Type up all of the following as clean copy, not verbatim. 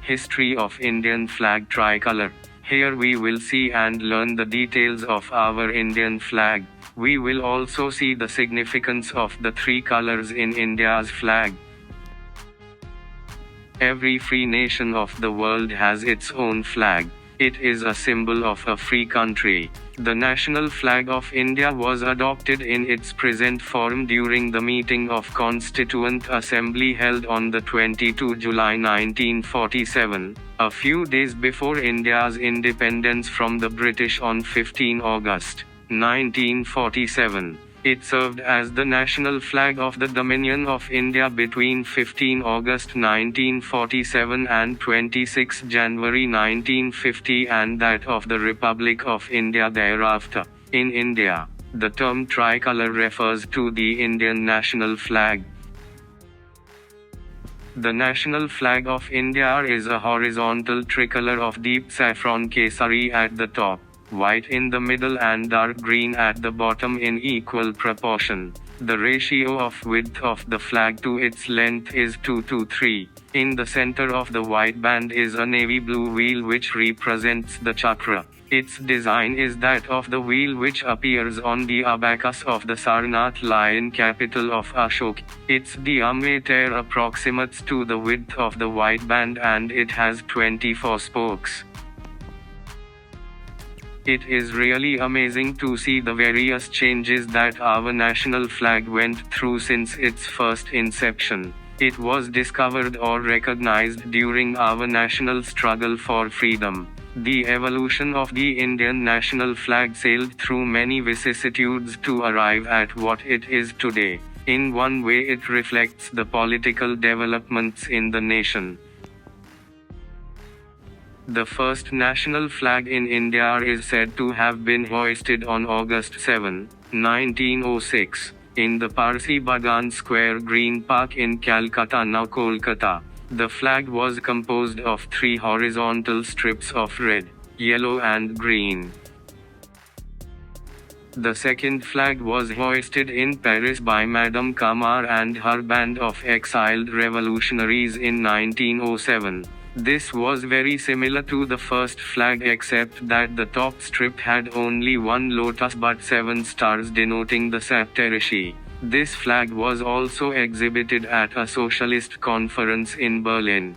History of Indian flag tricolor. Here we will see and learn the details of our Indian flag. We will also see the significance of the three colors in India's flag. Every free nation of the world has its own flag. It is a symbol of a free country. The national flag of India was adopted in its present form during the meeting of Constituent Assembly held on the 22 July 1947, a few days before India's independence from the British on 15 August 1947. It served as the national flag of the Dominion of India between 15 August 1947 and 26 January 1950 and that of the Republic of India thereafter. In India, the term tricolor refers to the Indian national flag. The national flag of India is a horizontal tricolor of deep saffron kesari at the top, white in the middle and dark green at the bottom in equal proportion. The ratio of width of the flag to its length is 2:3. In the center of the white band is a navy blue wheel which represents the chakra. Its design is that of the wheel which appears on the abacus of the Sarnath lion capital of Ashok. Its diameter approximates to the width of the white band and it has 24 spokes. It is really amazing to see the various changes that our national flag went through since its first inception. It was discovered or recognized during our national struggle for freedom. The evolution of the Indian national flag sailed through many vicissitudes to arrive at what it is today. In one way, it reflects the political developments in the nation. The first national flag in India is said to have been hoisted on August 7, 1906, in the Parsi Bagan Square Green Park in Calcutta, now Kolkata. The flag was composed of 3 horizontal strips of red, yellow and green. The second flag was hoisted in Paris by Madame Kamar and her band of exiled revolutionaries in 1907. This was very similar to the first flag except that the top strip had only 1 lotus but 7 stars denoting the Saptarishi. This flag was also exhibited at a socialist conference in Berlin.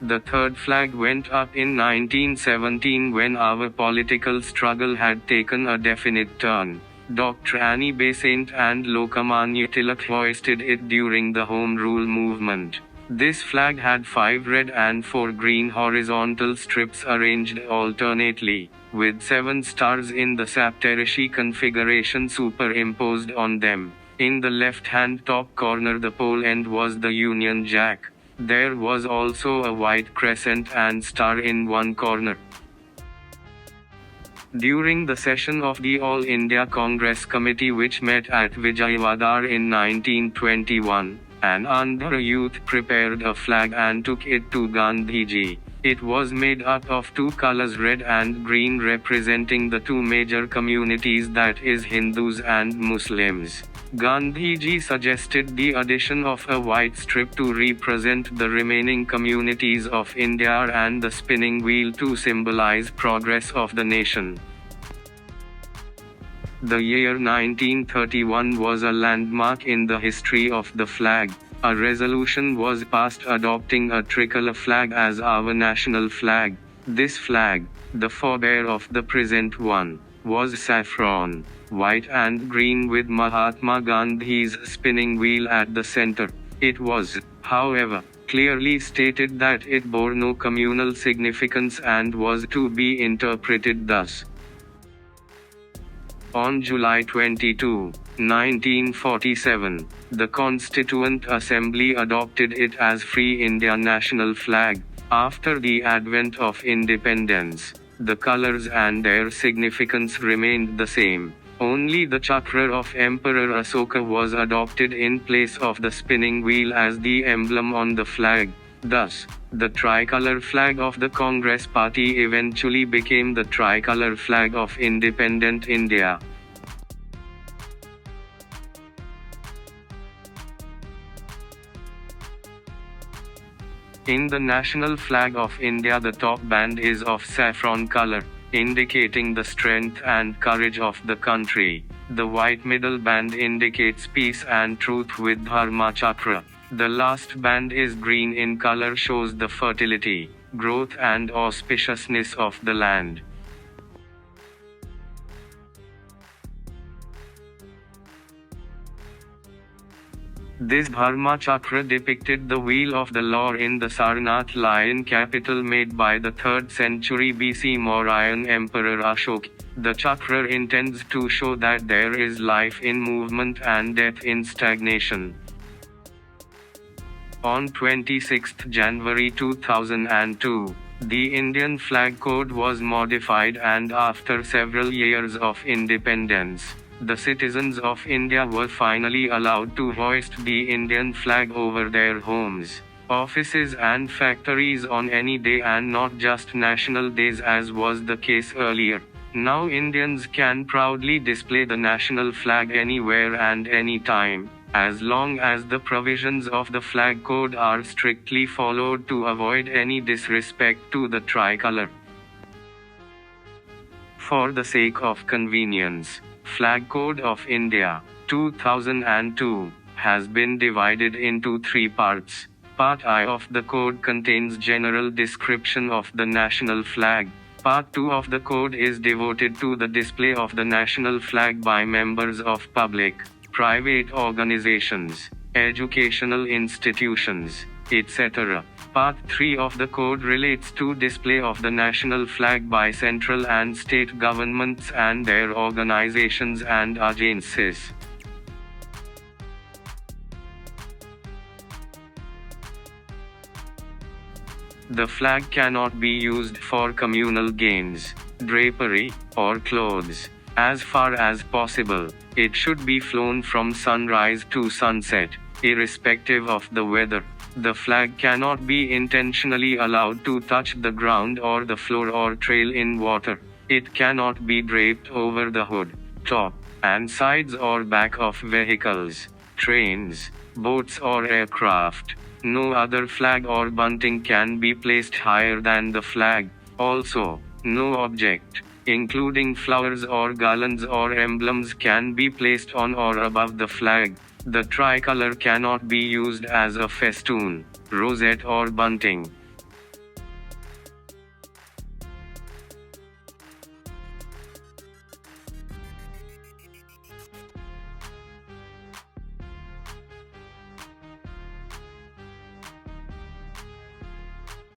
The third flag went up in 1917 when our political struggle had taken a definite turn. Dr. Annie Besant and Lokmanya Tilak hoisted it during the Home Rule movement. This flag had 5 red and 4 green horizontal strips arranged alternately, with 7 stars in the Saptarishi configuration superimposed on them. In the left-hand top corner the pole end was the Union Jack. There was also a white crescent and star in one corner. During the session of the All India Congress Committee which met at Vijayawada in 1921, an Andhra youth prepared a flag and took it to Gandhiji. It was made up of 2 colors, red and green, representing the 2 major communities, that is Hindus and Muslims. Gandhiji suggested the addition of a white strip to represent the remaining communities of India and the spinning wheel to symbolize progress of the nation. The year 1931 was a landmark in the history of the flag. A resolution was passed adopting a tricolor flag as our national flag. This flag, the forebear of the present one, was saffron, white and green with Mahatma Gandhi's spinning wheel at the center. It was, however, clearly stated that it bore no communal significance and was to be interpreted thus. On July 22, 1947, the Constituent Assembly adopted it as Free India national flag. After the advent of independence, the colors and their significance remained the same. Only the chakra of Emperor Asoka was adopted in place of the spinning wheel as the emblem on the flag. Thus, the tricolor flag of the Congress Party eventually became the tricolor flag of independent India. In the national flag of India, the top band is of saffron color, indicating the strength and courage of the country. The white middle band indicates peace and truth with Dharma Chakra. The last band is green in color, shows the fertility, growth and auspiciousness of the land. This Dharma Chakra depicted the wheel of the law in the Sarnath lion capital made by the 3rd century BC Mauryan Emperor Ashoka. The chakra intends to show that there is life in movement and death in stagnation. On 26 January 2002, the Indian flag code was modified, and after several years of independence, the citizens of India were finally allowed to hoist the Indian flag over their homes, offices and factories on any day and not just national days as was the case earlier. Now Indians can proudly display the national flag anywhere and anytime, as long as the provisions of the flag code are strictly followed to avoid any disrespect to the tricolor. For the sake of convenience, Flag Code of India, 2002, has been divided into 3 parts. Part I of the code contains general description of the national flag. Part 2 of the code is devoted to the display of the national flag by members of public, private organizations, educational institutions, etc. Part 3 of the code relates to display of the national flag by central and state governments and their organizations and agencies. The flag cannot be used for communal gains, drapery, or clothes. As far as possible, it should be flown from sunrise to sunset, irrespective of the weather. The flag cannot be intentionally allowed to touch the ground or the floor or trail in water. It cannot be draped over the hood, top, and sides or back of vehicles, trains, boats or aircraft. No other flag or bunting can be placed higher than the flag. Also, no object, including flowers or garlands or emblems, can be placed on or above the flag. The tricolor cannot be used as a festoon, rosette or bunting.